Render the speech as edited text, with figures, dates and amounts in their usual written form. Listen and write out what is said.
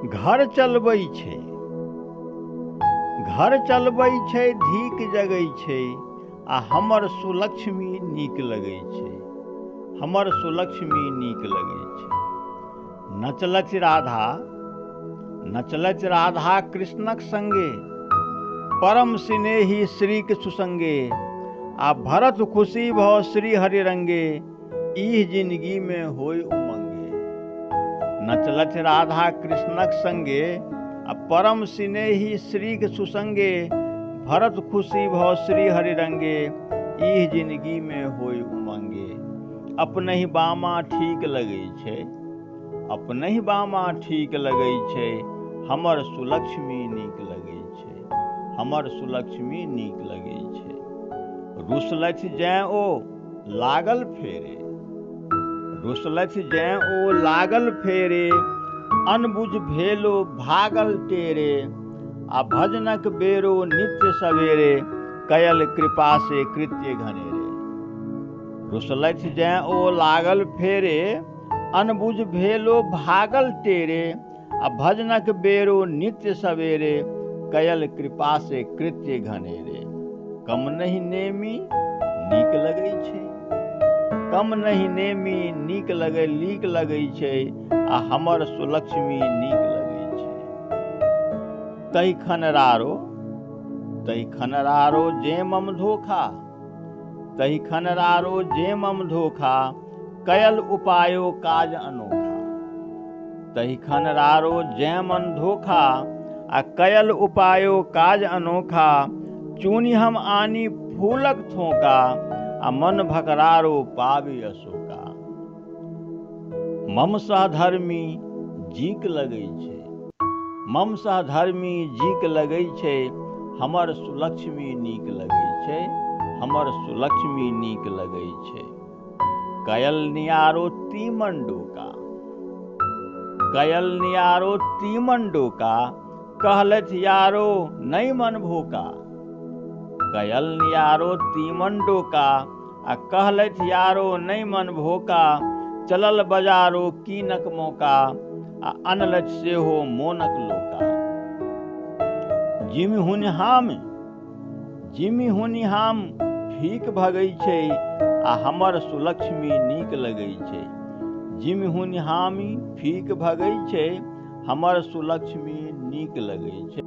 घर चलबै छै, घर चलबै छै, धीक जगै छै, आ हमर सुलक्ष्मी नीक लगै छै, हमर सुलक्ष्मी नीक लगै छै। नचलथि राधा, नचलथि राधा कृष्णक संगे, परम स्नेही श्रीक सुसंगे, आ भरत खुशी भऽ श्री हरि रंगे, ई जिंदगी में होय उमंगे। नचलथि राधा कृष्णक संगे, आ परम स्नेही श्रीक सुसंगे, भरत खुशी भऽ श्री हरि रंगे, ई जिंदगी में होय उमंगे। अपने ही बामा ठीक लगै छै, अपने ही बामा ठीक लगै छै, हमर सुलक्ष्मी नीक लगै छै, हमर सुलक्ष्मी नीक लगै छै। रुसलथि जैं ओ लागल फेरे, रुसलथि जैं ओ लागल फेरे, अनबुझ भेलो भागल टेरे, आ भजनक बेरो नित्य सवेरे, कयल कृपा से कृत्य घनेरे। रुसलथि जैं ओ लागल फेरे, अनबुझ भेलो भागल टेरे, आ भजनक बेरो नित्य सवेरे, कयल कृपा से कृत्य घनेरे। कम नहीं नेमी नीक लगै छै, कम नहीं नेमी नीक लगै छै, आ हमर सुलक्ष्मी नीक लगै छै। तहि खनरारो, तहि खनरारो जे मम धोखा, तहि खनरारो जे मम धोखा, कयल उपायो काज अनोखा। तहि खनरारो जे मन धोखा, आ कयल उपायो काज अनोखा, चूनि हम आनी फूलक थोका, आ मन भकरारो पाबी अशोका। मम सहधर्मी जीक लगै छै, मम सहधर्मी जीक लगै छै, हमर सुलक्ष्मी नीक लगै छै, हमर सुलक्ष्मी नीक लगै छै। कयल नियारो तीमन डोका, कयल नियारो तीमन डोका, कहलथि यारो नहीं मन भोका। कयल नियारो तीमन डोका, आ कहलथि यारो नहीं मन भोका, चलल बजारो कीनक मौका, आ अनलथि सेहो मोनक लोका। जिमि हुनिहाम, जिमि हुनिहाम फीक भगै छै, आ हमर सुलक्ष्मी नीक लगै छै। जिमि हुनिहामी फीक भगै छै, हमर सुलक्ष्मी नीक लगै छै।